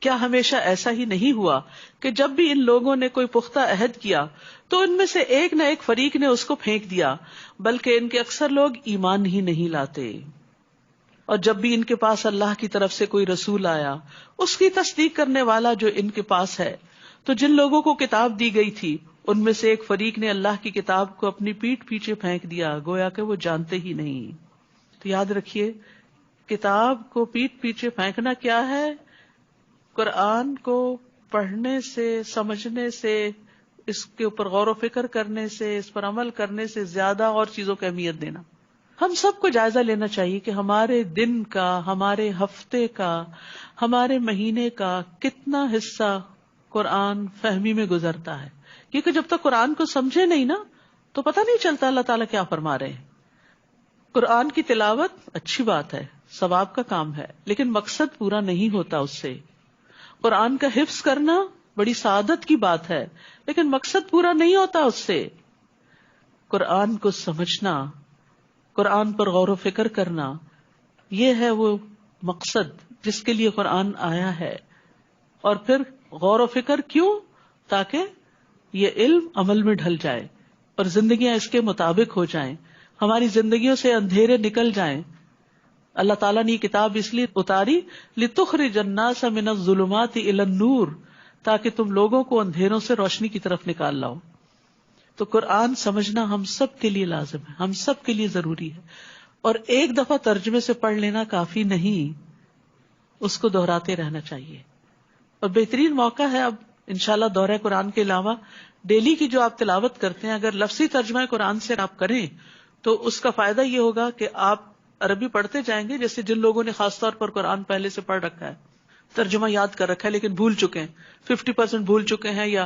کیا ہمیشہ ایسا ہی نہیں ہوا کہ جب بھی ان لوگوں نے کوئی پختہ عہد کیا تو ان میں سے ایک نہ ایک فریق نے اس کو پھینک دیا، بلکہ ان کے اکثر لوگ ایمان ہی نہیں لاتے۔ اور جب بھی ان کے پاس اللہ کی طرف سے کوئی رسول آیا، اس کی تصدیق کرنے والا جو ان کے پاس ہے، تو جن لوگوں کو کتاب دی گئی تھی ان میں سے ایک فریق نے اللہ کی کتاب کو اپنی پیٹھ پیچھے پھینک دیا، گویا کہ وہ جانتے ہی نہیں۔ تو یاد رکھیے، کتاب کو پیٹھ پیچھے پھینکنا کیا ہے؟ قرآن کو پڑھنے سے، سمجھنے سے، اس کے اوپر غور و فکر کرنے سے، اس پر عمل کرنے سے زیادہ اور چیزوں کی اہمیت دینا۔ ہم سب کو جائزہ لینا چاہیے کہ ہمارے دن کا، ہمارے ہفتے کا، ہمارے مہینے کا کتنا حصہ قرآن فہمی میں گزرتا ہے، کیونکہ جب تک قرآن کو سمجھے نہیں نا تو پتہ نہیں چلتا اللہ تعالیٰ کیا فرما رہے ہیں۔ قرآن کی تلاوت اچھی بات ہے، ثواب کا کام ہے، لیکن مقصد پورا نہیں ہوتا اس سے۔ قرآن کا حفظ کرنا بڑی سعادت کی بات ہے، لیکن مقصد پورا نہیں ہوتا اس سے۔ قرآن کو سمجھنا، قرآن پر غور و فکر کرنا، یہ ہے وہ مقصد جس کے لیے قرآن آیا ہے۔ اور پھر غور و فکر کیوں؟ تاکہ یہ علم عمل میں ڈھل جائے اور زندگیاں اس کے مطابق ہو جائیں، ہماری زندگیوں سے اندھیرے نکل جائیں۔ اللہ تعالیٰ نے یہ کتاب اس لیے اتاری لِتُخْرِجَ النَّاسَ مِنَ الظُّلُمَاتِ إِلَى النُّورِ، تاکہ تم لوگوں کو اندھیروں سے روشنی کی طرف نکال لاؤ۔ تو قرآن سمجھنا ہم سب کے لیے لازم ہے، ہم سب کے لیے ضروری ہے، اور ایک دفعہ ترجمے سے پڑھ لینا کافی نہیں، اس کو دہراتے رہنا چاہیے۔ اور بہترین موقع ہے اب انشاءاللہ دورہ قرآن کے علاوہ ڈیلی کی جو آپ تلاوت کرتے ہیں، اگر لفظی ترجمہ قرآن سے آپ کریں تو اس کا فائدہ یہ ہوگا کہ آپ عربی پڑھتے جائیں گے۔ جیسے جن لوگوں نے خاص طور پر قرآن پہلے سے پڑھ رکھا ہے، ترجمہ یاد کر رکھا ہے لیکن بھول چکے ہیں، 50% بھول چکے ہیں یا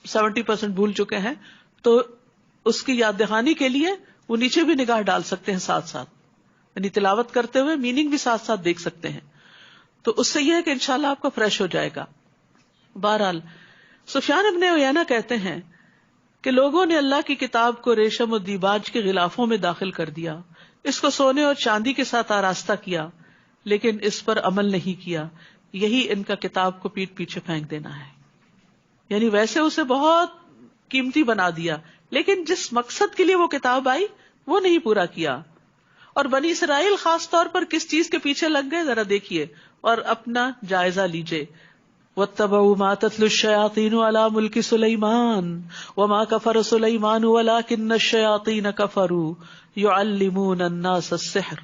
70% بھول چکے ہیں، تو اس کی یاد دہانی کے لیے وہ نیچے بھی نگاہ ڈال سکتے ہیں ساتھ ساتھ، یعنی تلاوت کرتے ہوئے میننگ بھی ساتھ ساتھ دیکھ سکتے ہیں۔ تو اس سے یہ ہے کہ انشاءاللہ آپ کا فریش ہو جائے گا۔ بہرحال سفیان ابن عیینہ کہتے ہیں کہ لوگوں نے اللہ کی کتاب کو ریشم و دیباج کے غلافوں میں داخل کر دیا، اس کو سونے اور چاندی کے ساتھ آراستہ کیا، لیکن اس پر عمل نہیں کیا۔ یہی ان کا کتاب کو پیٹھ پیچھے پھینک دینا ہے، یعنی ویسے اسے بہت قیمتی بنا دیا، لیکن جس مقصد کے لیے وہ کتاب آئی وہ نہیں پورا کیا۔ اور بنی اسرائیل خاص طور پر کس چیز کے پیچھے لگ گئے ذرا دیکھیے اور اپنا جائزہ لیجئے۔ وَاتَّبَعُوا مَا تَتْلُو الشَّيَاطِينُ عَلَى مُلْكِ سُلَيْمَانَ وَمَا كَفَرَ سُلَيْمَانُ وَلَكِنَّ الشَّيَاطِينَ كَفَرُوا يُعَلِّمُونَ النَّاسَ السِّحْرَ،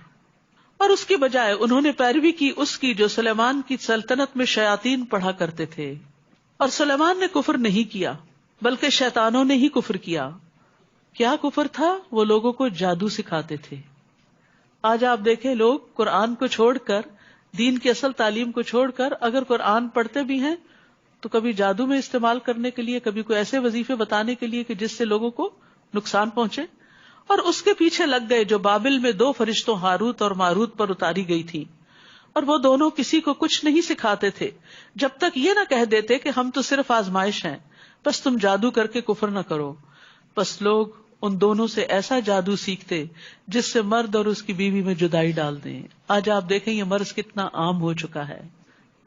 اور اس کی بجائے انہوں نے پیروی کی اس کی جو سلیمان کی سلطنت میں شیاطین پڑھا کرتے تھے۔ اور سلیمان نے کفر نہیں کیا بلکہ شیطانوں نے ہی کفر کیا۔ کیا کفر تھا؟ وہ لوگوں کو جادو سکھاتے تھے۔ آج آپ دیکھیں لوگ قرآن کو چھوڑ کر، دین کی اصل تعلیم کو چھوڑ کر اگر قرآن پڑھتے بھی ہیں تو کبھی جادو میں استعمال کرنے کے لیے، کبھی کوئی ایسے وظیفے بتانے کے لیے کہ جس سے لوگوں کو نقصان پہنچے، اور اس کے پیچھے لگ گئے جو بابل میں 2 فرشتوں ہاروت اور ماروت پر اتاری گئی تھی، اور وہ دونوں کسی کو کچھ نہیں سکھاتے تھے جب تک یہ نہ کہہ دیتے کہ ہم تو صرف آزمائش ہیں، بس تم جادو کر کے کفر نہ کرو۔ بس لوگ ان دونوں سے ایسا جادو سیکھتے جس سے مرد اور اس کی بیوی میں جدائی ڈال دیں۔ آج آپ دیکھیں یہ مرض کتنا عام ہو چکا ہے،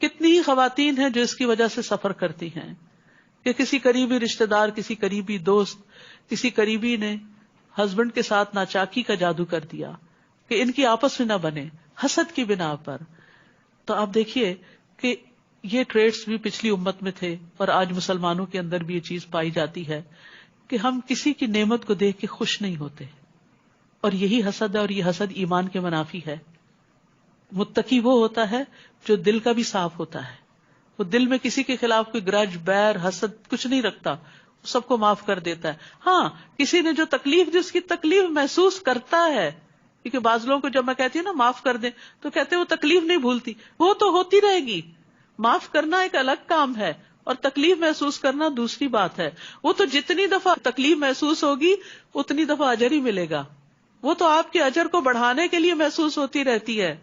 کتنی ہی خواتین ہیں جو اس کی وجہ سے سفر کرتی ہیں کہ کسی قریبی رشتہ دار، کسی قریبی دوست، کسی قریبی نے ہسبینڈ کے ساتھ ناچاکی کا جادو کر دیا کہ ان کی آپس میں نہ بنے، حسد کی بنا پر۔ تو آپ دیکھیے کہ یہ ٹریٹس بھی پچھلی امت میں تھے اور آج مسلمانوں کے اندر بھی یہ چیز پائی جاتی ہے کہ ہم کسی کی نعمت کو دیکھ کے خوش نہیں ہوتے، اور یہی حسد ہے، اور یہ حسد ایمان کے منافی ہے۔ متقی وہ ہوتا ہے جو دل کا بھی صاف ہوتا ہے، وہ دل میں کسی کے خلاف کوئی گرج، بیر، حسد کچھ نہیں رکھتا، سب کو معاف کر دیتا ہے۔ ہاں، کسی نے جو تکلیف دی اس کی تکلیف محسوس کرتا ہے، کیونکہ بعض لوگوں کو جب میں کہتی ہوں نا معاف کر دیں تو کہتے ہیں وہ تکلیف نہیں بھولتی، وہ تو ہوتی رہے گی۔ معاف کرنا ایک الگ کام ہے اور تکلیف محسوس کرنا دوسری بات ہے۔ وہ تو جتنی دفعہ تکلیف محسوس ہوگی اتنی دفعہ اجر ہی ملے گا، وہ تو آپ کے اجر کو بڑھانے کے لیے محسوس ہوتی رہتی ہے۔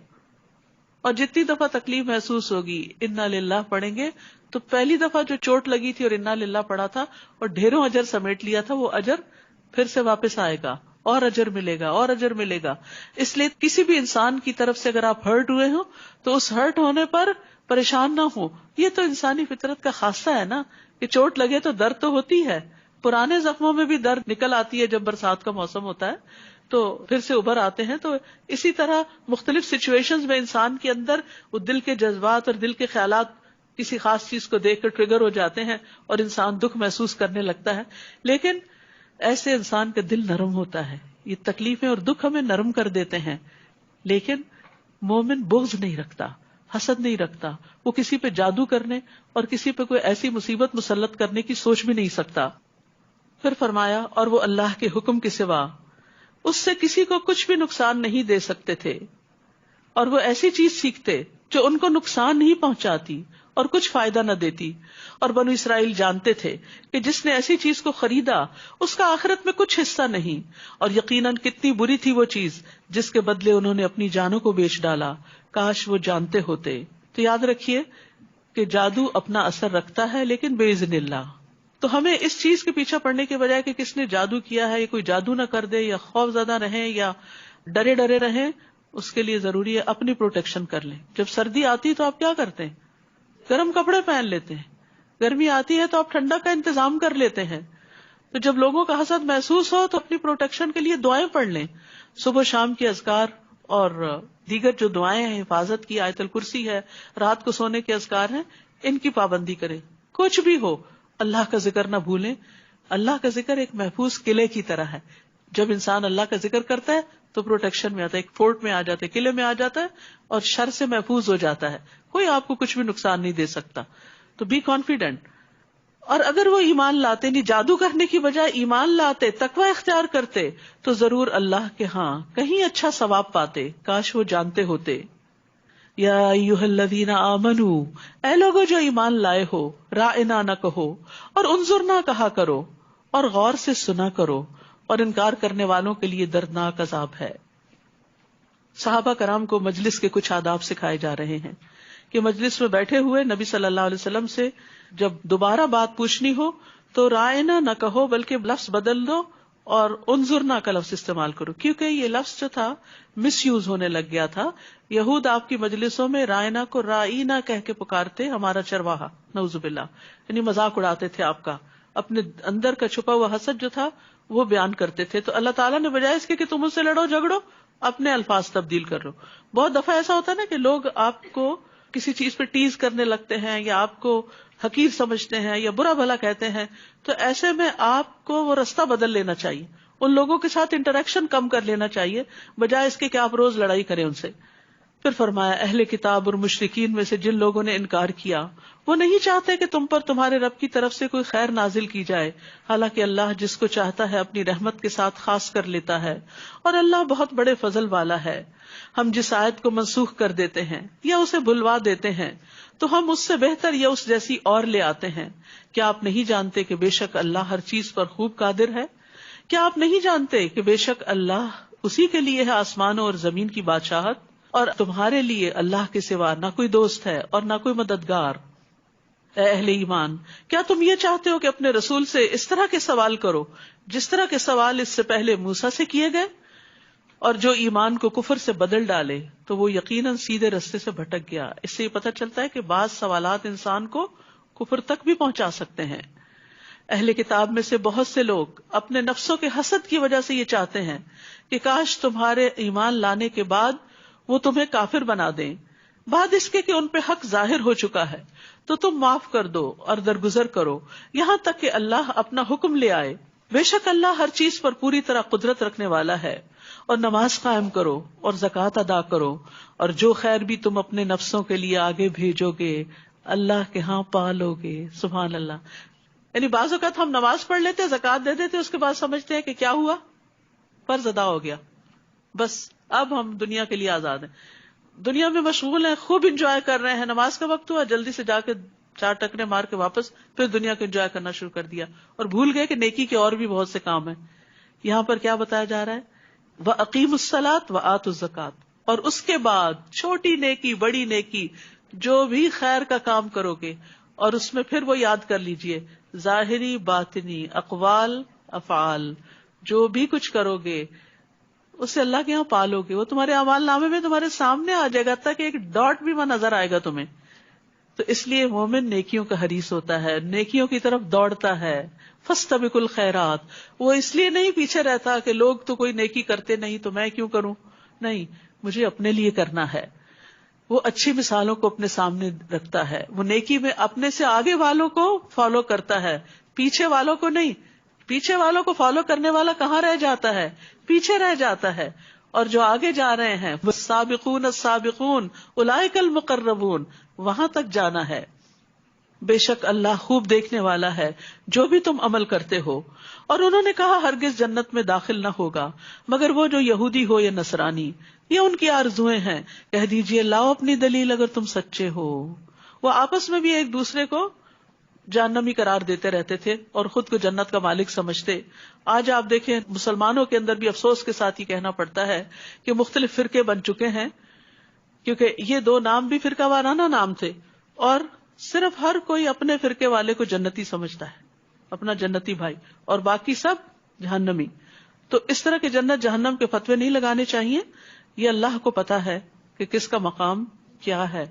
اور جتنی دفعہ تکلیف محسوس ہوگی انا للہ پڑھیں گے تو پہلی دفعہ جو چوٹ لگی تھی اور انا للہ پڑھا تھا اور ڈھیروں اجر سمیٹ لیا تھا، وہ اجر پھر سے واپس آئے گا اور اجر ملے گا اور اجر ملے گا۔ اس لیے کسی بھی انسان کی طرف سے اگر آپ ہرٹ ہوئے ہو تو اس ہرٹ ہونے پر پریشان نہ ہو. یہ تو انسانی فطرت کا خاصہ ہے نا کہ چوٹ لگے تو درد تو ہوتی ہے. پرانے زخموں میں بھی درد نکل آتی ہے جب برسات کا موسم ہوتا ہے تو پھر سے ابھر آتے ہیں. تو اسی طرح مختلف سچویشنز میں انسان کے اندر وہ دل کے جذبات اور دل کے خیالات کسی خاص چیز کو دیکھ کر ٹریگر ہو جاتے ہیں اور انسان دکھ محسوس کرنے لگتا ہے. لیکن ایسے انسان کا دل نرم ہوتا ہے. یہ تکلیفیں اور دکھ ہمیں نرم کر دیتے ہیں. لیکن مومن بغض نہیں رکھتا, حسد نہیں رکھتا. وہ کسی پہ جادو کرنے اور کسی پہ کوئی ایسی مصیبت مسلط کرنے کی سوچ بھی نہیں سکتا. پھر فرمایا اور وہ اللہ کے حکم کے سوا اس سے کسی کو کچھ بھی نقصان نہیں دے سکتے تھے, اور وہ ایسی چیز سیکھتے جو ان کو نقصان نہیں پہنچاتی اور کچھ فائدہ نہ دیتی. اور بنو اسرائیل جانتے تھے کہ جس نے ایسی چیز کو خریدا اس کا آخرت میں کچھ حصہ نہیں, اور یقیناً کتنی بری تھی وہ چیز جس کے بدلے انہوں نے اپنی جانوں کو بیچ ڈالا. کاش وہ جانتے ہوتے. تو یاد رکھیے کہ جادو اپنا اثر رکھتا ہے لیکن باذن اللہ. تو ہمیں اس چیز کے پیچھے پڑنے کے بجائے کہ کس نے جادو کیا ہے, یا کوئی جادو نہ کر دے, یا خوف زدہ رہیں یا ڈرے ڈرے رہیں, اس کے لیے ضروری ہے اپنی پروٹیکشن کر لیں. جب سردی آتی تو آپ کیا کرتے ہیں؟ گرم کپڑے پہن لیتے ہیں. گرمی آتی ہے تو آپ ٹھنڈا کا انتظام کر لیتے ہیں. تو جب لوگوں کا حسد محسوس ہو تو اپنی پروٹیکشن کے لیے دعائیں پڑھ لیں. صبح شام کی اذکار اور دیگر جو دعائیں ہیں, حفاظت کی آیت الکرسی ہے, رات کو سونے کے اذکار ہیں, ان کی پابندی کریں. کچھ بھی ہو اللہ کا ذکر نہ بھولیں. اللہ کا ذکر ایک محفوظ قلعے کی طرح ہے. جب انسان اللہ کا ذکر کرتا ہے تو پروٹیکشن میں آتا ہے, ایک فورٹ میں آ جاتا ہے, قلعے میں آ جاتا ہے, اور شر سے محفوظ ہو جاتا ہے. کوئی آپ کو کچھ بھی نقصان نہیں دے سکتا. تو بی کانفیڈنٹ. اور اگر وہ ایمان لاتے, نہیں جادو کرنے کی بجائے ایمان لاتے, تقوی اختیار کرتے, تو ضرور اللہ کے ہاں کہیں اچھا ثواب پاتے. کاش وہ جانتے ہوتے. یا ایھا الذین آمنو, اے لوگو جو ایمان لائے ہو, راعنا نہ کہو اور انظرنا کہا کرو, اور غور سے سنا کرو, اور انکار کرنے والوں کے لیے دردناک عذاب ہے. صحابہ کرام کو مجلس کے کچھ آداب سکھائے جا رہے ہیں کہ مجلس میں بیٹھے ہوئے نبی صلی اللہ علیہ وسلم سے جب دوبارہ بات پوچھنی ہو تو رائنا نہ کہو بلکہ لفظ بدل دو اور انظرنا کا لفظ استعمال کرو, کیونکہ یہ لفظ جو تھا مس یوز ہونے لگ گیا تھا. یہود آپ کی مجلسوں میں رائنا کو رائینا کہہ کے پکارتے, ہمارا چرواہا, نعوذ باللہ, یعنی مذاق اڑاتے تھے آپ کا. اپنے اندر کا چھپا ہوا حسد جو تھا وہ بیان کرتے تھے. تو اللہ تعالیٰ نے بجائے اس کے کہ تم اس سے لڑو جھگڑو, اپنے الفاظ تبدیل کر لو. بہت دفعہ ایسا ہوتا ہے نا کہ لوگ آپ کو کسی چیز پہ ٹیز کرنے لگتے ہیں, یا آپ کو حقیر سمجھتے ہیں, یا برا بھلا کہتے ہیں. تو ایسے میں آپ کو وہ رستہ بدل لینا چاہیے, ان لوگوں کے ساتھ انٹریکشن کم کر لینا چاہیے, بجائے اس کے کہ آپ روز لڑائی کریں ان سے. پھر فرمایا اہل کتاب اور مشرکین میں سے جن لوگوں نے انکار کیا وہ نہیں چاہتے کہ تم پر تمہارے رب کی طرف سے کوئی خیر نازل کی جائے, حالانکہ اللہ جس کو چاہتا ہے اپنی رحمت کے ساتھ خاص کر لیتا ہے, اور اللہ بہت بڑے فضل والا ہے. ہم جس آیت کو منسوخ کر دیتے ہیں یا اسے بھلوا دیتے ہیں تو ہم اس سے بہتر یا اس جیسی اور لے آتے ہیں. کیا آپ نہیں جانتے کہ بے شک اللہ ہر چیز پر خوب قادر ہے؟ کیا آپ نہیں جانتے کہ بے شک اللہ اسی کے لیے ہے آسمانوں اور زمین کی بادشاہت, اور تمہارے لیے اللہ کے سوا نہ کوئی دوست ہے اور نہ کوئی مددگار. اے اہل ایمان, کیا تم یہ چاہتے ہو کہ اپنے رسول سے اس طرح کے سوال کرو جس طرح کے سوال اس سے پہلے موسیٰ سے کیے گئے؟ اور جو ایمان کو کفر سے بدل ڈالے تو وہ یقیناً سیدھے رستے سے بھٹک گیا. اس سے یہ پتہ چلتا ہے کہ بعض سوالات انسان کو کفر تک بھی پہنچا سکتے ہیں. اہل کتاب میں سے بہت سے لوگ اپنے نفسوں کے حسد کی وجہ سے یہ چاہتے ہیں کہ کاش تمہارے ایمان لانے کے بعد وہ تمہیں کافر بنا دیں, بعد اس کے کہ ان پہ حق ظاہر ہو چکا ہے, تو تم معاف کر دو اور درگزر کرو یہاں تک کہ اللہ اپنا حکم لے آئے. بے شک اللہ ہر چیز پر پوری طرح قدرت رکھنے والا ہے. اور نماز قائم کرو اور زکوٰۃ ادا کرو, اور جو خیر بھی تم اپنے نفسوں کے لیے آگے بھیجو گے اللہ کے ہاں پالو گے. سبحان اللہ. یعنی بعض اوقات ہم نماز پڑھ لیتے, زکوٰۃ دے دیتے, اس کے بعد سمجھتے ہیں کہ کیا ہوا, فرض ادا ہو گیا, بس اب ہم دنیا کے لیے آزاد ہیں, دنیا میں مشغول ہیں, خوب انجوائے کر رہے ہیں, نماز کا وقت ہوا جلدی سے جا کے 4 ٹکرے مار کے واپس پھر دنیا کو انجوائے کرنا شروع کر دیا, اور بھول گئے کہ نیکی کے اور بھی بہت سے کام ہیں. یہاں پر کیا بتایا جا رہا ہے؟ وَأَقِيمُوا الصَّلَاةَ وَآتُوا الزَّكَاةَ. اور اس کے بعد چھوٹی نیکی بڑی نیکی جو بھی خیر کا کام کرو گے, اور اس میں پھر وہ یاد کر لیجئے ظاہری باطنی اقوال افعال, جو بھی کچھ کرو گے اسے اللہ کے یہاں پالو گے, وہ تمہارے اعمال نامے میں تمہارے سامنے آ جائے گا, تک ایک ڈاٹ بھی وہاں نظر آئے گا تمہیں تو اس لیے مومن نیکیوں کا حریص ہوتا ہے، نیکیوں کی طرف دوڑتا ہے. فاستبقوا الخیرات، وہ اس لیے نہیں پیچھے رہتا کہ لوگ تو کوئی نیکی کرتے نہیں تو میں کیوں کروں، نہیں، مجھے اپنے لیے کرنا ہے. وہ اچھی مثالوں کو اپنے سامنے رکھتا ہے، وہ نیکی میں اپنے سے آگے والوں کو فالو کرتا ہے، پیچھے والوں کو نہیں. پیچھے والوں کو فالو کرنے والا کہاں رہ جاتا ہے؟ پیچھے رہ جاتا ہے. اور جو آگے جا رہے ہیں والسابقون السابقون اولئک المقربون، وہاں تک جانا ہے. بے شک اللہ خوب دیکھنے والا ہے جو بھی تم عمل کرتے ہو. اور انہوں نے کہا ہرگز جنت میں داخل نہ ہوگا مگر وہ جو یہودی ہو یا نصرانی، یہ ان کی آرزویں ہیں. کہہ دیجئے لاؤ اپنی دلیل اگر تم سچے ہو. وہ آپس میں بھی ایک دوسرے کو جہنمی قرار دیتے رہتے تھے اور خود کو جنت کا مالک سمجھتے. آج آپ دیکھیں مسلمانوں کے اندر بھی افسوس کے ساتھ ہی کہنا پڑتا ہے کہ مختلف فرقے بن چکے ہیں، کیونکہ یہ دو نام بھی فرقہ وارانہ نام تھے، اور صرف ہر کوئی اپنے فرقے والے کو جنتی سمجھتا ہے، اپنا جنتی بھائی، اور باقی سب جہنمی. تو اس طرح کے جنت جہنم کے فتوے نہیں لگانے چاہیے. یہ اللہ کو پتا ہے کہ کس کا مقام کیا ہے.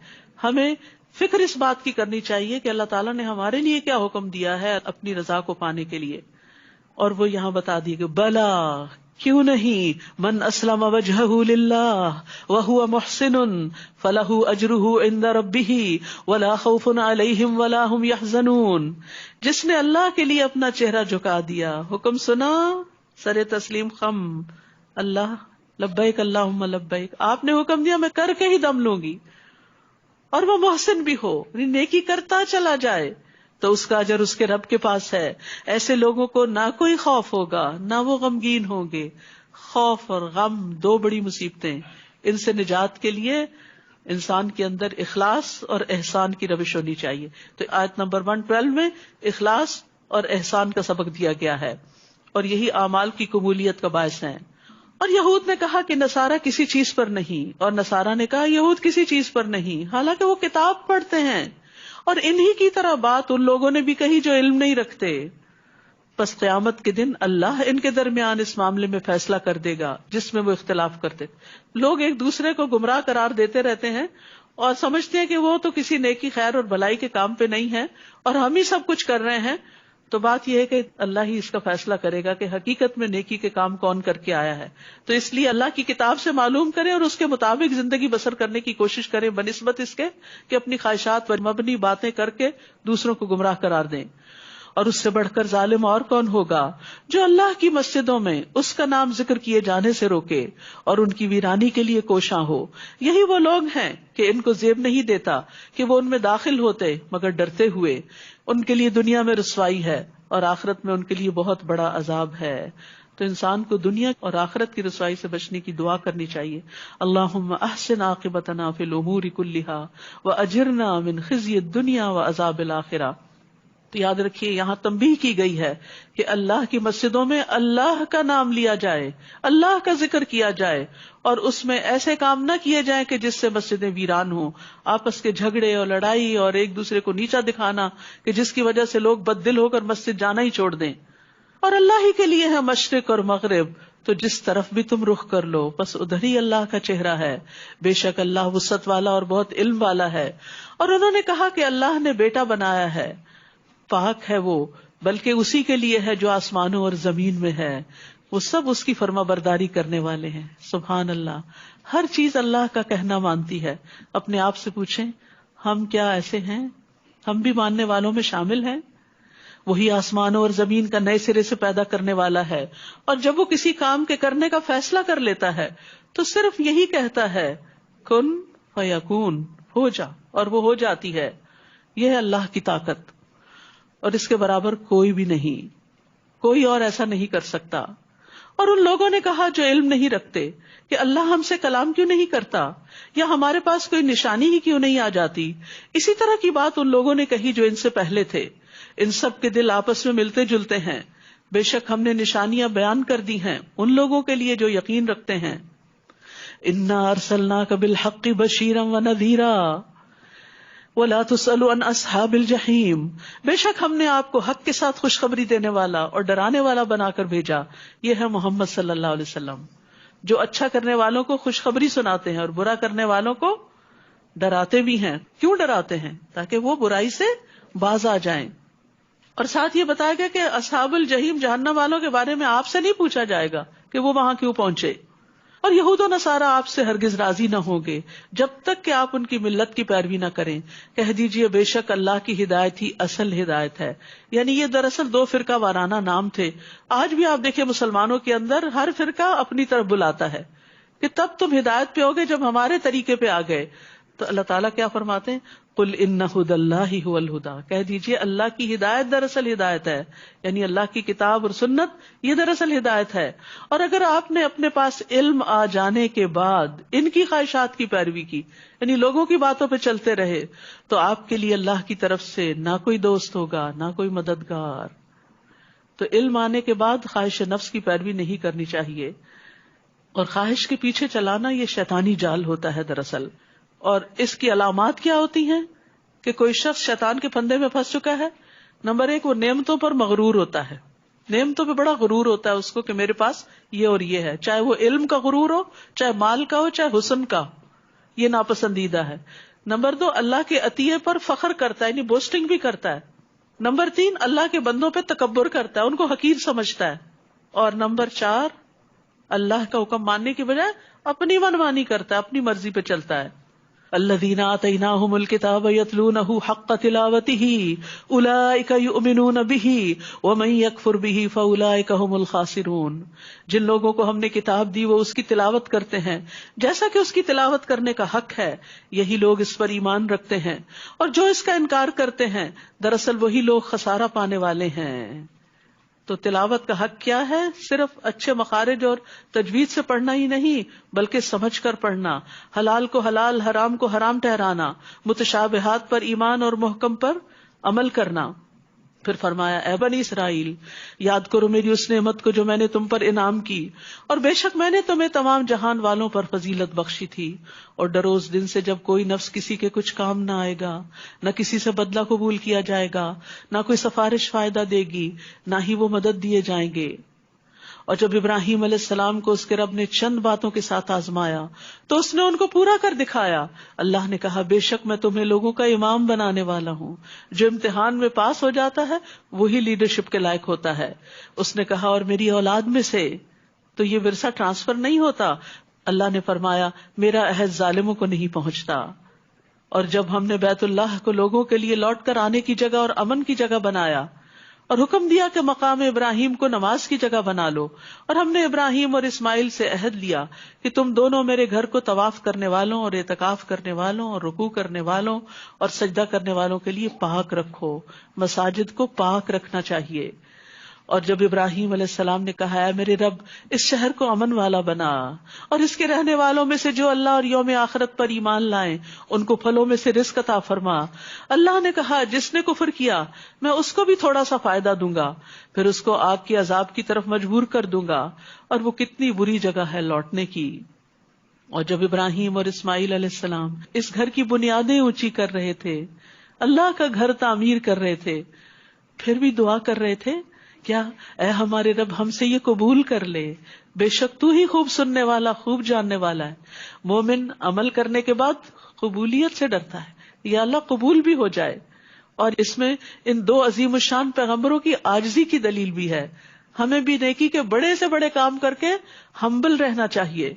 ہمیں فکر اس بات کی کرنی چاہیے کہ اللہ تعالیٰ نے ہمارے لیے کیا حکم دیا ہے اپنی رضا کو پانے کے لیے. اور وہ یہاں بتا دی کہ بلا، کیوں نہیں، من اسلم وجہہ للہ وہو محسن فلہ اجرہ عند ربہ ولا خوف علیہم ولا ہم یحزنون. جس نے اللہ کے لیے اپنا چہرہ جھکا دیا، حکم سنا، سر تسلیم خم، اللہ لبیک اللہم لبیک، آپ نے حکم دیا میں کر کے ہی دم لوں گی، اور وہ محسن بھی ہو، نیکی کرتا چلا جائے، تو اس کا اجر اس کے رب کے پاس ہے. ایسے لوگوں کو نہ کوئی خوف ہوگا نہ وہ غمگین ہوں گے. خوف اور غم دو بڑی مصیبتیں، ان سے نجات کے لیے انسان کے اندر اخلاص اور احسان کی روش ہونی چاہیے. تو آیت نمبر 112 میں اخلاص اور احسان کا سبق دیا گیا ہے، اور یہی اعمال کی قبولیت کا باعث ہیں. اور یہود نے کہا کہ نصارہ کسی چیز پر نہیں، اور نصارہ نے کہا یہود کسی چیز پر نہیں، حالانکہ وہ کتاب پڑھتے ہیں. اور انہی کی طرح بات ان لوگوں نے بھی کہی جو علم نہیں رکھتے. پس قیامت کے دن اللہ ان کے درمیان اس معاملے میں فیصلہ کر دے گا جس میں وہ اختلاف کرتے. لوگ ایک دوسرے کو گمراہ قرار دیتے رہتے ہیں اور سمجھتے ہیں کہ وہ تو کسی نیکی خیر اور بھلائی کے کام پہ نہیں ہے اور ہم ہی سب کچھ کر رہے ہیں. تو بات یہ ہے کہ اللہ ہی اس کا فیصلہ کرے گا کہ حقیقت میں نیکی کے کام کون کر کے آیا ہے. تو اس لیے اللہ کی کتاب سے معلوم کریں اور اس کے مطابق زندگی بسر کرنے کی کوشش کریں، بنسبت اس کے کہ اپنی خواہشات پر مبنی باتیں کر کے دوسروں کو گمراہ قرار دیں. اور اس سے بڑھ کر ظالم اور کون ہوگا جو اللہ کی مسجدوں میں اس کا نام ذکر کیے جانے سے روکے اور ان کی ویرانی کے لیے کوشاں ہو. یہی وہ لوگ ہیں کہ ان کو زیب نہیں دیتا کہ وہ ان میں داخل ہوتے مگر ڈرتے ہوئے. ان کے لیے دنیا میں رسوائی ہے اور آخرت میں ان کے لیے بہت بڑا عذاب ہے. تو انسان کو دنیا اور آخرت کی رسوائی سے بچنے کی دعا کرنی چاہیے. اللہم احسن عاقبتنا فی الامور کلہا واجرنا من خزی الدنیا وعذاب الآخرہ. تو یاد رکھیے یہاں تنبیہ کی گئی ہے کہ اللہ کی مسجدوں میں اللہ کا نام لیا جائے، اللہ کا ذکر کیا جائے، اور اس میں ایسے کام نہ کیے جائیں کہ جس سے مسجدیں ویران ہوں. آپس کے جھگڑے اور لڑائی اور ایک دوسرے کو نیچا دکھانا کہ جس کی وجہ سے لوگ بد دل ہو کر مسجد جانا ہی چھوڑ دیں. اور اللہ ہی کے لیے ہے مشرق اور مغرب، تو جس طرف بھی تم رخ کر لو بس ادھر ہی اللہ کا چہرہ ہے. بے شک اللہ وسعت والا اور بہت علم والا ہے. اور انہوں نے کہا کہ اللہ نے بیٹا بنایا ہے، پاک ہے وہ، بلکہ اسی کے لیے ہے جو آسمانوں اور زمین میں ہے، وہ سب اس کی فرما برداری کرنے والے ہیں. سبحان اللہ، ہر چیز اللہ کا کہنا مانتی ہے. اپنے آپ سے پوچھیں ہم کیا ایسے ہیں؟ ہم بھی ماننے والوں میں شامل ہیں. وہی آسمانوں اور زمین کا نئے سرے سے پیدا کرنے والا ہے، اور جب وہ کسی کام کے کرنے کا فیصلہ کر لیتا ہے تو صرف یہی کہتا ہے کن فیکون، ہو جا، اور وہ ہو جاتی ہے. یہ ہے اللہ کی طاقت، اور اس کے برابر کوئی بھی نہیں، کوئی اور ایسا نہیں کر سکتا. اور ان لوگوں نے کہا جو علم نہیں رکھتے کہ اللہ ہم سے کلام کیوں نہیں کرتا، یا ہمارے پاس کوئی نشانی ہی کیوں نہیں آ جاتی. اسی طرح کی بات ان لوگوں نے کہی جو ان سے پہلے تھے. ان سب کے دل آپس میں ملتے جلتے ہیں. بے شک ہم نے نشانیاں بیان کر دی ہیں ان لوگوں کے لیے جو یقین رکھتے ہیں. انا ارسلناک بالحق بشیرا ونذیرا وَلَا تُسْأَلُ عَنْ أَصْحَابِ الْجَحِيمِ. بے شک ہم نے آپ کو حق کے ساتھ خوشخبری دینے والا اور ڈرانے والا بنا کر بھیجا. یہ ہے محمد صلی اللہ علیہ وسلم جو اچھا کرنے والوں کو خوشخبری سناتے ہیں اور برا کرنے والوں کو ڈراتے بھی ہیں. کیوں ڈراتے ہیں؟ تاکہ وہ برائی سے باز آ جائیں. اور ساتھ یہ بتایا گیا کہ اصحاب الجحیم جہنم والوں کے بارے میں آپ سے نہیں پوچھا جائے گا کہ وہ وہاں کیوں پہنچے. اور یہود و نصارہ آپ سے ہرگز راضی نہ ہوں گے جب تک کہ آپ ان کی ملت کی پیروی نہ کریں. کہہ دیجئے بے شک اللہ کی ہدایت ہی اصل ہدایت ہے. یعنی یہ دراصل 2 فرقہ وارانہ نام تھے. آج بھی آپ دیکھیں مسلمانوں کے اندر ہر فرقہ اپنی طرف بلاتا ہے کہ تب تم ہدایت پہ ہوگے جب ہمارے طریقے پہ آ گئے. تو اللہ تعالیٰ کیا فرماتے ہیں؟ قل ان ھدی اللہ ھو الھدی. کہہ دیجئے اللہ کی ہدایت دراصل ہدایت ہے. یعنی اللہ کی کتاب اور سنت یہ دراصل ہدایت ہے. اور اگر آپ نے اپنے پاس علم آ جانے کے بعد ان کی خواہشات کی پیروی کی، یعنی لوگوں کی باتوں پہ چلتے رہے، تو آپ کے لیے اللہ کی طرف سے نہ کوئی دوست ہوگا نہ کوئی مددگار. تو علم آنے کے بعد خواہش نفس کی پیروی نہیں کرنی چاہیے. اور خواہش کے پیچھے چلانا یہ شیطانی جال ہوتا ہے دراصل. اور اس کی علامات کیا ہوتی ہیں کہ کوئی شخص شیطان کے پھندے میں پھنس چکا ہے؟ نمبر 1، وہ نعمتوں پر مغرور ہوتا ہے. نعمتوں پہ بڑا غرور ہوتا ہے اس کو کہ میرے پاس یہ اور یہ ہے، چاہے وہ علم کا غرور ہو، چاہے مال کا ہو، چاہے حسن کا. یہ ناپسندیدہ ہے. نمبر 2، اللہ کے عطیے پر فخر کرتا ہے، یعنی بوسٹنگ بھی کرتا ہے. نمبر 3، اللہ کے بندوں پہ تکبر کرتا ہے، ان کو حقیر سمجھتا ہے. اور نمبر 4، اللہ کا حکم ماننے کی بجائے اپنی منمانی کرتا ہے، اپنی مرضی پہ چلتا ہے. الذین آتیناہم الکتاب یتلونہ حق تلاوتہ اولئک یؤمنون بہ ومن یکفر بہ فاولئک ھم الخاسرون. جن لوگوں کو ہم نے کتاب دی وہ اس کی تلاوت کرتے ہیں جیسا کہ اس کی تلاوت کرنے کا حق ہے، یہی لوگ اس پر ایمان رکھتے ہیں، اور جو اس کا انکار کرتے ہیں دراصل وہی لوگ خسارہ پانے والے ہیں. تو تلاوت کا حق کیا ہے؟ صرف اچھے مخارج اور تجوید سے پڑھنا ہی نہیں، بلکہ سمجھ کر پڑھنا، حلال کو حلال، حرام کو حرام ٹھہرانا، متشابہات پر ایمان اور محکم پر عمل کرنا. پھر فرمایا اے بنی اسرائیل، یاد کرو میری اس نعمت کو جو میں نے تم پر انعام کی، اور بے شک میں نے تمہیں تمام جہان والوں پر فضیلت بخشی تھی. اور ڈرو اس دن سے جب کوئی نفس کسی کے کچھ کام نہ آئے گا، نہ کسی سے بدلہ قبول کیا جائے گا، نہ کوئی سفارش فائدہ دے گی، نہ ہی وہ مدد دیے جائیں گے. اور جب ابراہیم علیہ السلام کو اس کے رب نے چند باتوں کے ساتھ آزمایا تو اس نے ان کو پورا کر دکھایا. اللہ نے کہا بے شک میں تمہیں لوگوں کا امام بنانے والا ہوں. جو امتحان میں پاس ہو جاتا ہے وہی لیڈرشپ کے لائق ہوتا ہے. اس نے کہا اور میری اولاد میں سے. تو یہ ورثہ ٹرانسفر نہیں ہوتا. اللہ نے فرمایا میرا عہد ظالموں کو نہیں پہنچتا. اور جب ہم نے بیت اللہ کو لوگوں کے لیے لوٹ کر آنے کی جگہ اور امن کی جگہ بنایا اور حکم دیا کہ مقام ابراہیم کو نماز کی جگہ بنا لو، اور ہم نے ابراہیم اور اسماعیل سے عہد لیا کہ تم دونوں میرے گھر کو طواف کرنے والوں اور اعتکاف کرنے والوں اور رکوع کرنے والوں اور سجدہ کرنے والوں کے لیے پاک رکھو. مساجد کو پاک رکھنا چاہیے. اور جب ابراہیم علیہ السلام نے کہا اے میرے رب اس شہر کو امن والا بنا، اور اس کے رہنے والوں میں سے جو اللہ اور یوم آخرت پر ایمان لائیں ان کو پھلوں میں سے رزق عطا فرما. اللہ نے کہا جس نے کفر کیا میں اس کو بھی تھوڑا سا فائدہ دوں گا، پھر اس کو آگ کی عذاب کی طرف مجبور کر دوں گا، اور وہ کتنی بری جگہ ہے لوٹنے کی. اور جب ابراہیم اور اسماعیل علیہ السلام اس گھر کی بنیادیں اونچی کر رہے تھے، اللہ کا گھر تعمیر کر رہے تھے، پھر بھی دعا کر رہے تھے کیا؟ اے ہمارے رب ہم سے یہ قبول کر لے، بے شک تو ہی خوب سننے والا خوب جاننے والا ہے. مومن عمل کرنے کے بعد قبولیت سے ڈرتا ہے، یا اللہ قبول بھی ہو جائے. اور اس میں ان 2 عظیم الشان پیغمبروں کی عاجزی کی دلیل بھی ہے. ہمیں بھی نیکی کے بڑے سے بڑے کام کر کے ہمبل رہنا چاہیے.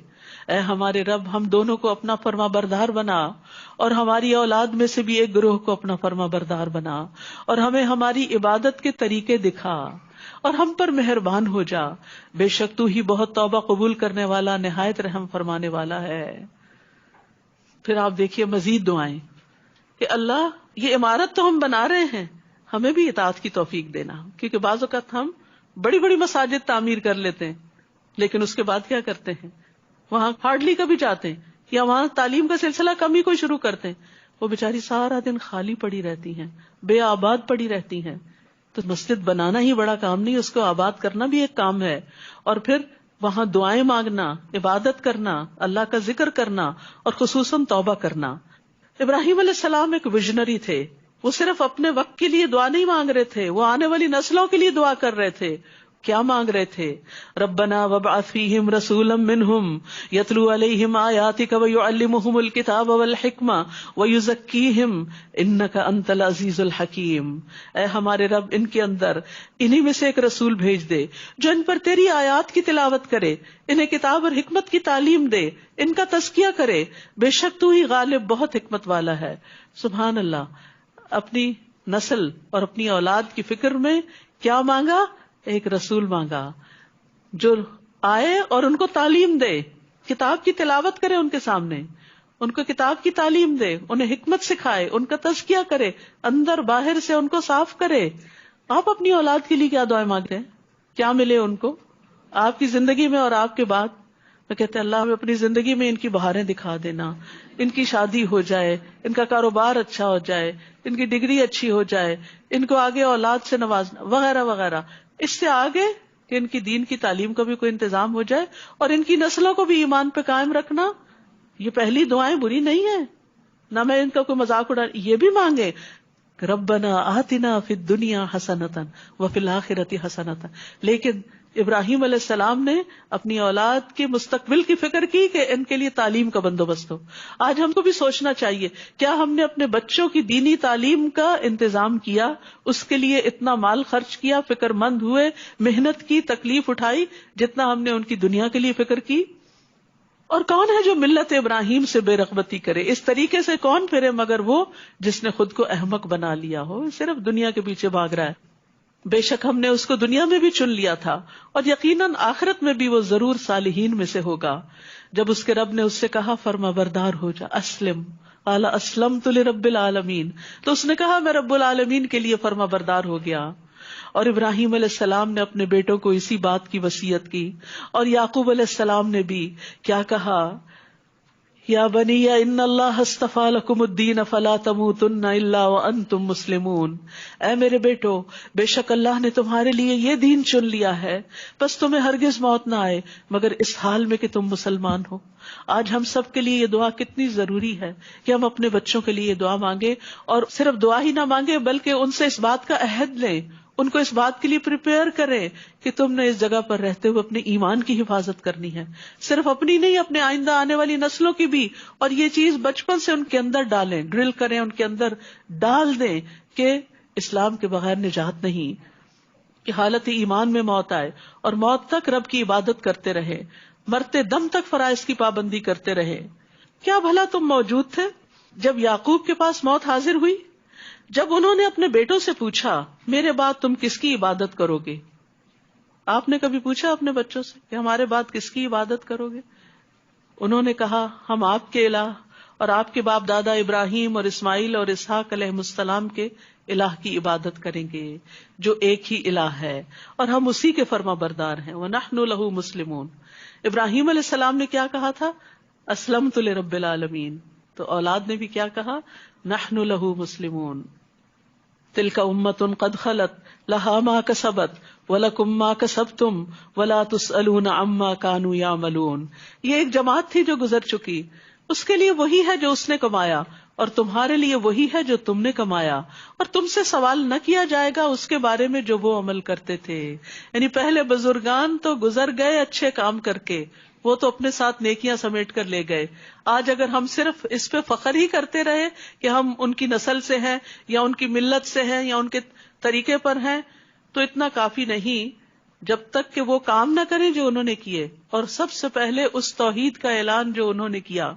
اے ہمارے رب ہم دونوں کو اپنا فرما بردار بنا، اور ہماری اولاد میں سے بھی ایک گروہ کو اپنا فرما بردار بنا، اور ہمیں ہماری عبادت کے طریقے دکھا، اور ہم پر مہربان ہو جا. بے شک تو ہی بہت توبہ قبول کرنے والا نہایت رحم فرمانے والا ہے. پھر آپ دیکھیے مزید دعائیں کہ اللہ یہ عمارت تو ہم بنا رہے ہیں، ہمیں بھی اطاعت کی توفیق دینا. کیونکہ بعض اوقات ہم بڑی بڑی مساجد تعمیر کر لیتے ہیں لیکن اس کے بعد کیا کرتے ہیں؟ وہاں ہارڈلی کبھی جاتے ہیں، یا وہاں تعلیم کا سلسلہ کم ہی کوئی شروع کرتے ہیں. وہ بیچاری سارا دن خالی پڑی رہتی ہیں، بے آباد پڑی رہتی ہیں. تو مسجد بنانا ہی بڑا کام نہیں، اس کو آباد کرنا بھی ایک کام ہے. اور پھر وہاں دعائیں مانگنا، عبادت کرنا، اللہ کا ذکر کرنا، اور خصوصاً توبہ کرنا. ابراہیم علیہ السلام ایک ویژنری تھے. وہ صرف اپنے وقت کے لیے دعا نہیں مانگ رہے تھے، وہ آنے والی نسلوں کے لیے دعا کر رہے تھے. کیا مانگ رہے تھے؟ ربنا وابعث فیہم رسولا منہم یتلو علیہم آیاتک ویعلمہم الکتاب والحکمہ ویزکیہم انک انت العزیز الحکیم. اے ہمارے رب، ان کے اندر انہی میں سے ایک رسول بھیج دے جو ان پر تیری آیات کی تلاوت کرے، انہیں کتاب اور حکمت کی تعلیم دے، ان کا تزکیہ کرے، بے شک تو ہی غالب بہت حکمت والا ہے. سبحان اللہ. اپنی نسل اور اپنی اولاد کی فکر میں کیا مانگا؟ ایک رسول مانگا جو آئے اور ان کو تعلیم دے، کتاب کی تلاوت کرے ان کے سامنے، ان کو کتاب کی تعلیم دے، انہیں حکمت سکھائے، ان کا تزکیہ کرے، اندر باہر سے ان کو صاف کرے. آپ اپنی اولاد کے لیے کیا دعائیں مانگتے ہیں؟ کیا ملے ان کو آپ کی زندگی میں اور آپ کے بعد؟ میں کہتے ہیں اللہ ہمیں اپنی زندگی میں ان کی بہاریں دکھا دینا، ان کی شادی ہو جائے، ان کا کاروبار اچھا ہو جائے، ان کی ڈگری اچھی ہو جائے، ان کو آگے اولاد سے نوازنا وغیرہ وغیرہ. اس سے آگے کہ ان کی دین کی تعلیم کا بھی کوئی انتظام ہو جائے اور ان کی نسلوں کو بھی ایمان پہ قائم رکھنا. یہ پہلی دعائیں بری نہیں ہیں، نہ میں ان کا کوئی مذاق اڑا. یہ بھی مانگے ربنا آتنا فی الدنیا حسنۃ وفی الآخرۃ حسنۃ. لیکن ابراہیم علیہ السلام نے اپنی اولاد کے مستقبل کی فکر کی کہ ان کے لیے تعلیم کا بندوبست ہو. آج ہم کو بھی سوچنا چاہیے، کیا ہم نے اپنے بچوں کی دینی تعلیم کا انتظام کیا، اس کے لیے اتنا مال خرچ کیا، فکر مند ہوئے، محنت کی، تکلیف اٹھائی جتنا ہم نے ان کی دنیا کے لیے فکر کی؟ اور کون ہے جو ملت ابراہیم سے بے رغبتی کرے؟ اس طریقے سے کون پھرے مگر وہ جس نے خود کو احمق بنا لیا ہو، صرف دنیا کے پیچھے بھاگ رہا ہے. بے شک ہم نے اس کو دنیا میں بھی چن لیا تھا اور یقیناً آخرت میں بھی وہ ضرور صالحین میں سے ہوگا. جب اس کے رب نے اس سے کہا فرما بردار ہو جا، اسلم، قال اسلمت لرب العالمین، تو اس نے کہا میں رب العالمین کے لیے فرما بردار ہو گیا. اور ابراہیم علیہ السلام نے اپنے بیٹوں کو اسی بات کی وصیت کی. اور یعقوب علیہ السلام نے بھی کیا کہا؟ یا بنی ان اللہ اصطفیٰ لکم الدین فلا تموتن الا وانتم مسلمون. اے میرے بیٹو، بے شک اللہ نے تمہارے لیے یہ دین چن لیا ہے، بس تمہیں ہرگز موت نہ آئے مگر اس حال میں کہ تم مسلمان ہو. آج ہم سب کے لیے یہ دعا کتنی ضروری ہے کہ ہم اپنے بچوں کے لیے یہ دعا مانگے، اور صرف دعا ہی نہ مانگے بلکہ ان سے اس بات کا عہد لیں، ان کو اس بات کے لیے پریپیئر کریں کہ تم نے اس جگہ پر رہتے ہوئے اپنے ایمان کی حفاظت کرنی ہے، صرف اپنی نہیں، اپنے آئندہ آنے والی نسلوں کی بھی. اور یہ چیز بچپن سے ان کے اندر ڈالیں، ڈرل کریں، ان کے اندر ڈال دیں کہ اسلام کے بغیر نجات نہیں، کہ حالت ایمان میں موت آئے اور موت تک رب کی عبادت کرتے رہے، مرتے دم تک فرائض کی پابندی کرتے رہے. کیا بھلا تم موجود تھے جب یعقوب کے پاس موت حاضر ہوئی؟ جب انہوں نے اپنے بیٹوں سے پوچھا میرے بعد تم کس کی عبادت کرو گے؟ آپ نے کبھی پوچھا اپنے بچوں سے کہ ہمارے بعد کس کی عبادت کرو گے؟ انہوں نے کہا ہم آپ کے الہ اور آپ کے باپ دادا ابراہیم اور اسماعیل اور اسحاق علیہ السلام کے الہ کی عبادت کریں گے جو ایک ہی الہ ہے اور ہم اسی کے فرما بردار ہیں. وَنَحْنُ لَهُ مُسْلِمُونَ. ابراہیم علیہ السلام نے کیا کہا تھا؟ اسلمت لرب العالمین. تو اولاد نے بھی کیا کہا؟ نحن له مسلمون. تلک امۃ قد خلت لها ما کسبت ولکم ما کسبتم ولا تسألون عما كانوا يعملون. یہ ایک جماعت تھی جو گزر چکی، اس کے لیے وہی ہے جو اس نے کمایا اور تمہارے لیے وہی ہے جو تم نے کمایا، اور تم سے سوال نہ کیا جائے گا اس کے بارے میں جو وہ عمل کرتے تھے. یعنی پہلے بزرگان تو گزر گئے اچھے کام کر کے، وہ تو اپنے ساتھ نیکیاں سمیٹ کر لے گئے. آج اگر ہم صرف اس پہ فخر ہی کرتے رہے کہ ہم ان کی نسل سے ہیں یا ان کی ملت سے ہیں یا ان کے طریقے پر ہیں تو اتنا کافی نہیں، جب تک کہ وہ کام نہ کریں جو انہوں نے کیے، اور سب سے پہلے اس توحید کا اعلان جو انہوں نے کیا.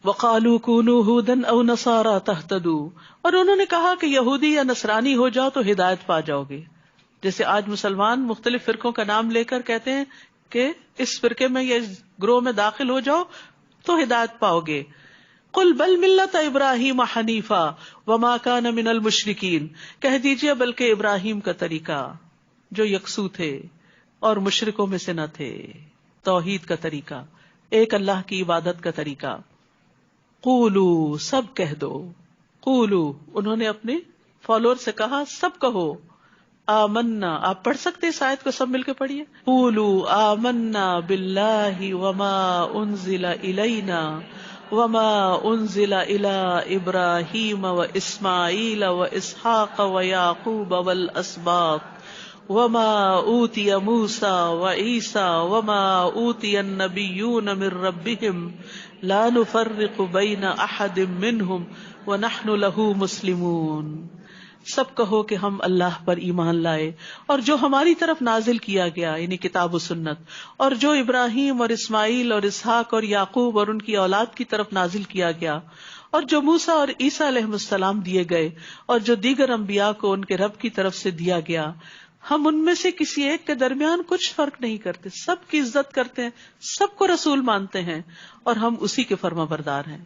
وَقَالُوا كُونُوا هُودًا أَوْ نَصَارَىٰ تَهْتَدُوا. اور انہوں نے کہا کہ یہودی یا نصرانی ہو جاؤ تو ہدایت پا جاؤ گے. جیسے آج مسلمان مختلف فرقوں کا نام لے کر کہتے ہیں کہ اس فرقے میں یا اس گروہ میں داخل ہو جاؤ تو ہدایت پاؤ گے. قل بل ملت ابراہیم حنیفا وما کان من المشرکین. کہہ دیجئے بلکہ ابراہیم کا طریقہ جو یکسو تھے اور مشرکوں میں سے نہ تھے. توحید کا طریقہ، ایک اللہ کی عبادت کا طریقہ. قولو، سب کہہ دو. قولو، انہوں نے اپنے فالوور سے کہا سب کہو. آمنا، آپ پڑھ سکتے اس آیت کو سب مل کے پڑھیے. قولو آمنا باللہ وما انزل الینا وما انزل الی ابراہیم و اسماعیل و اسحاق و یعقوب والاسباط وما اوتی موسیٰ وعیسیٰ وما اوتی النبیون من ربهم لا نفرق بین احد منہم ونحن له مسلمون. سب کہو کہ ہم اللہ پر ایمان لائے اور جو ہماری طرف نازل کیا گیا یعنی کتاب و سنت، اور جو ابراہیم اور اسماعیل اور اسحاق اور یعقوب اور ان کی اولاد کی طرف نازل کیا گیا، اور جو موسیٰ اور عیسیٰ علیہ السلام دیے گئے، اور جو دیگر انبیاء کو ان کے رب کی طرف سے دیا گیا، ہم ان میں سے کسی ایک کے درمیان کچھ فرق نہیں کرتے، سب کی عزت کرتے ہیں، سب کو رسول مانتے ہیں اور ہم اسی کے فرما بردار ہیں.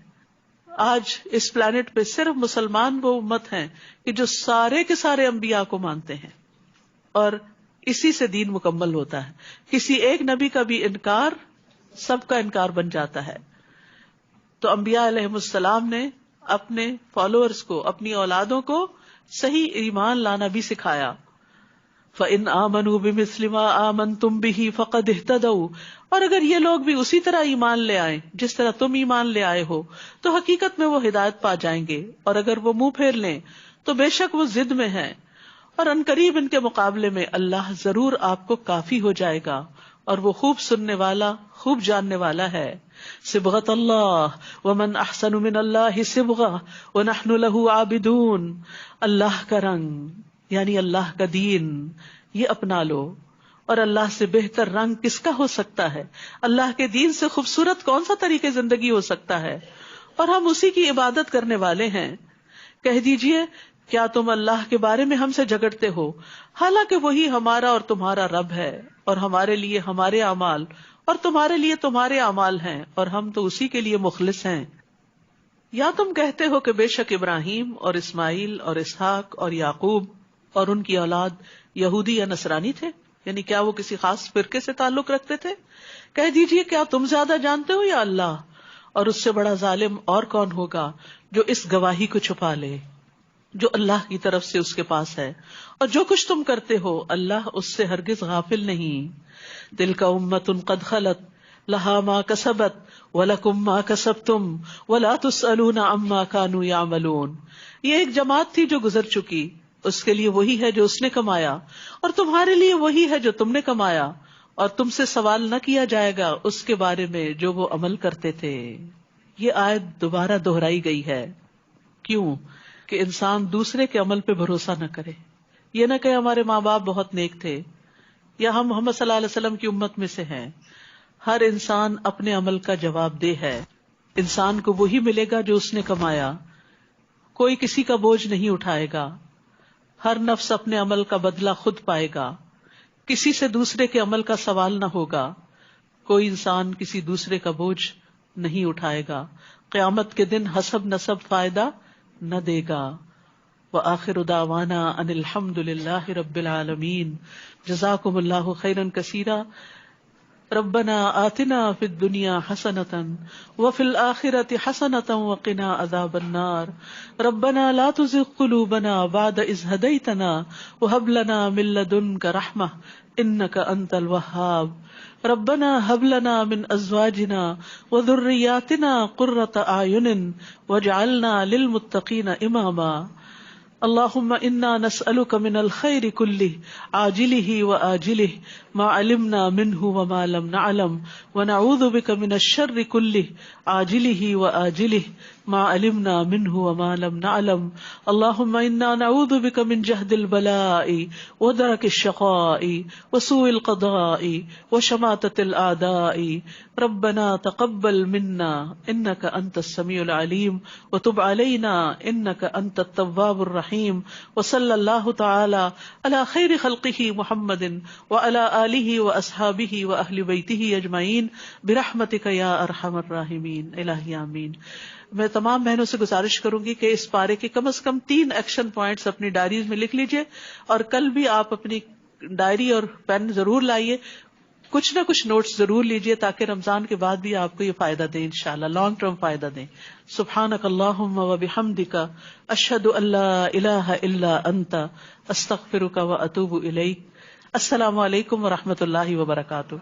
آج اس پلانٹ پہ صرف مسلمان وہ امت ہیں کہ جو سارے کے سارے انبیاء کو مانتے ہیں اور اسی سے دین مکمل ہوتا ہے. کسی ایک نبی کا بھی انکار سب کا انکار بن جاتا ہے. تو انبیاء علیہ السلام نے اپنے فالوورز کو، اپنی اولادوں کو صحیح ایمان لانا بھی سکھایا. فَإِنْ آمَنُوا بِمِثْلِ مَا آمَنْتُمْ بِهِ فَقَدْ اهْتَدَوْا، اور اگر یہ لوگ بھی اسی طرح ایمان لے آئیں جس طرح تم ایمان لے آئے ہو تو حقیقت میں وہ ہدایت پا جائیں گے، اور اگر وہ منہ پھیر لیں تو بے شک وہ ضد میں ہیں، اور عنقریب ان کے مقابلے میں اللہ ضرور آپ کو کافی ہو جائے گا، اور وہ خوب سننے والا خوب جاننے والا ہے. صبغۃ اللہ ومن احسن من اللہ صبغہ ونحن له عابدون. اللہ کا رنگ یعنی اللہ کا دین یہ اپنا لو، اور اللہ سے بہتر رنگ کس کا ہو سکتا ہے؟ اللہ کے دین سے خوبصورت کون سا طریقے زندگی ہو سکتا ہے؟ اور ہم اسی کی عبادت کرنے والے ہیں. کہہ دیجئے کیا تم اللہ کے بارے میں ہم سے جھگڑتے ہو، حالانکہ وہی ہمارا اور تمہارا رب ہے، اور ہمارے لیے ہمارے اعمال اور تمہارے لیے تمہارے اعمال ہیں، اور ہم تو اسی کے لیے مخلص ہیں. یا تم کہتے ہو کہ بے شک ابراہیم اور اسماعیل اور اسحاق اور یعقوب اور ان کی اولاد یہودی یا نصرانی تھے، یعنی کیا وہ کسی خاص فرقے سے تعلق رکھتے تھے؟ کہہ دیجئے کیا تم زیادہ جانتے ہو یا اللہ؟ اور اس سے بڑا ظالم اور کون ہوگا جو اس گواہی کو چھپا لے جو اللہ کی طرف سے اس کے پاس ہے، اور جو کچھ تم کرتے ہو اللہ اس سے ہرگز غافل نہیں. تلک امۃ قد خلت لہا ما کسبت ولکم ما کسبتم ولا تسألون عما کانوا یعملون. یہ ایک جماعت تھی جو گزر چکی، اس کے لیے وہی ہے جو اس نے کمایا، اور تمہارے لیے وہی ہے جو تم نے کمایا، اور تم سے سوال نہ کیا جائے گا اس کے بارے میں جو وہ عمل کرتے تھے. یہ آیت دوبارہ دہرائی گئی ہے. کیوں؟ کہ انسان دوسرے کے عمل پہ بھروسہ نہ کرے. یہ نہ کہ ہمارے ماں باپ بہت نیک تھے یا ہم محمد صلی اللہ علیہ وسلم کی امت میں سے ہیں. ہر انسان اپنے عمل کا جواب دہ ہے. انسان کو وہی ملے گا جو اس نے کمایا. کوئی کسی کا بوجھ نہیں اٹھائے گا. ہر نفس اپنے عمل کا بدلہ خود پائے گا. کسی سے دوسرے کے عمل کا سوال نہ ہوگا. کوئی انسان کسی دوسرے کا بوجھ نہیں اٹھائے گا. قیامت کے دن حسب نسب فائدہ نہ دے گا. وآخر دعوانا ان الحمد للہ رب العالمین. جزاکم اللہ خیرا کثیرا. ربنا آتنا فی الدنیا حسنۃ وفی الآخرۃ حسنۃ وقنا عذاب النار. ربنا لا تزغ قلوبنا بعد اذ ہدیتنا وہب لنا من لدنک رحمہ انک انت الوہاب. ربنا هب لنا من ازواجنا وذرياتنا قرة اعین واجعلنا للمتقین اماما. اللهم انا نسألك من الخير كله عاجله وآجله ما علمنا منه وما لم نعلم ونعوذ بك من الشر كله عاجله وآجله ما علمنا منه وما لم نعلم. اللهم انا نعوذ بك من جهد البلاء ودرك الشقاء وسوء القضاء وشماتة الأعداء. ربنا تقبل منا انك انت السميع العليم وتب علينا انك انت التواب الرحيم. وصلی اللہ تعالی علی خیر خلقہ محمد وعلی آلہ واصحابہ واہل بیتہ اجمعین برحمتک یا ارحم الراحمین. الہی آمین. میں تمام بہنوں سے گزارش کروں گی کہ اس پارے کے کم از کم 3 ایکشن پوائنٹس اپنی ڈائریز میں لکھ لیجئے، اور کل بھی آپ اپنی ڈائری اور پین ضرور لائیے. کچھ نہ کچھ نوٹس ضرور لیجئے تاکہ رمضان کے بعد بھی آپ کو یہ فائدہ دیں، انشاءاللہ لانگ ٹرم فائدہ دیں. سبحانک اللہم وبحمدک اشہد ان لا الہ الا انت استغفرک واتوب الیک. السلام علیکم ورحمۃ اللہ وبرکاتہ.